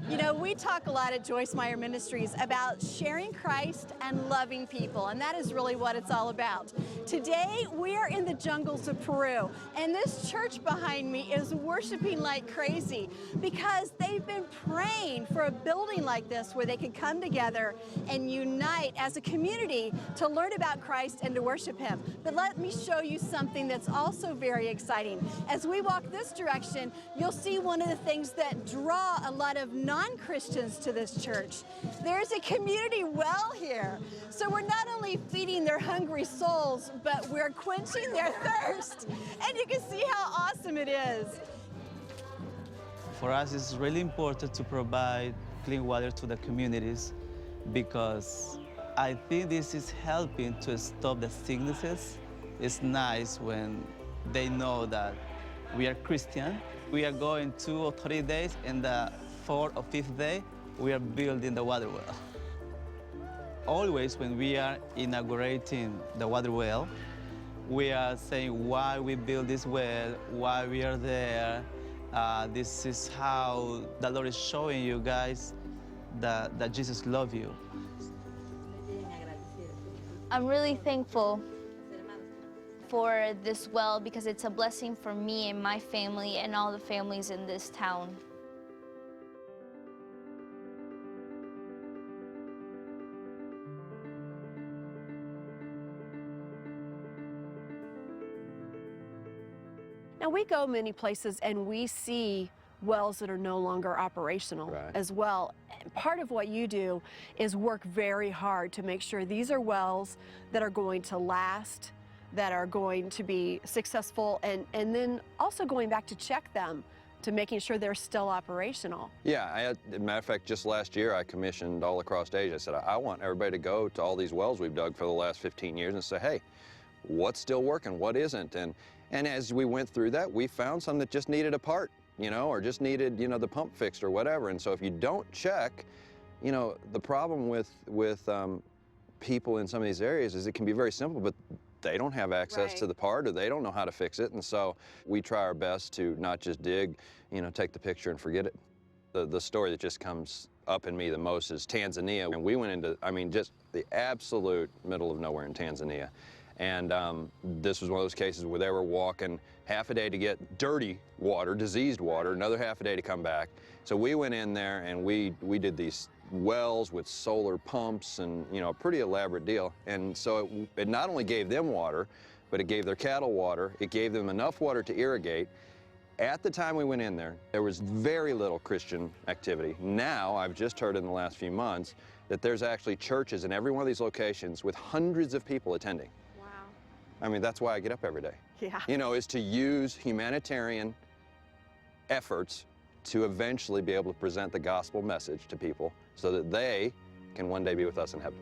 You know, we talk a lot at Joyce Meyer Ministries about sharing Christ and loving people, and that is really what it's all about. Today, we are in the jungles of Peru, and this church behind me is worshiping like crazy because they've been praying for a building like this where they could come together and unite as a community to learn about Christ and to worship Him. But let me show you something that's also very exciting. As we walk this direction, you'll see one of the things that draw a lot of non-Christians to this church. There's a community well here. So we're not only feeding their hungry souls, but we're quenching their thirst. And you can see how awesome it is. For us, it's really important to provide clean water to the communities because I think this is helping to stop the sicknesses. It's nice when they know that we are Christian. We are going 2 or 3 days, and the 4th or 5th day, we are building the water well. Always when we are inaugurating the water well, we are saying why we build this well, why we are there. This is how the Lord is showing you guys that Jesus loves you. I'm really thankful for this well because it's a blessing for me and my family and all the families in this town. Now, we go many places and we see wells that are no longer operational as well. And part of what you do is work very hard to make sure these are wells that are going to last, that are going to be successful, and then also going back to check them to making sure they're still operational. Yeah, as a matter of fact, just last year I commissioned all across Asia. I said, I want everybody to go to all these wells we've dug for the last 15 years and say, hey, what's still working, what isn't? And as we went through that, we found some that just needed a part, you know, or just needed, you know, the pump fixed or whatever. And so if you don't check, you know, the problem with people in some of these areas is it can be very simple, but they don't have access to the part, or they don't know how to fix it. And so we try our best to not just dig, you know, take the picture and forget it. The story that just comes up in me the most is Tanzania. And we went into, I mean, just the absolute middle of nowhere in Tanzania. And this was one of those cases where they were walking half a day to get dirty water, diseased water, another half a day to come back. So we went in there and we did these wells with solar pumps and, you know, a pretty elaborate deal. And so it not only gave them water, but it gave their cattle water. It gave them enough water to irrigate. At the time we went in there, there was very little Christian activity. Now, I've just heard in the last few months that there's actually churches in every one of these locations with hundreds of people attending. Wow. I mean, that's why I get up every day. Yeah. You know, is to use humanitarian efforts to eventually be able to present the gospel message to people so that they can one day be with us in heaven.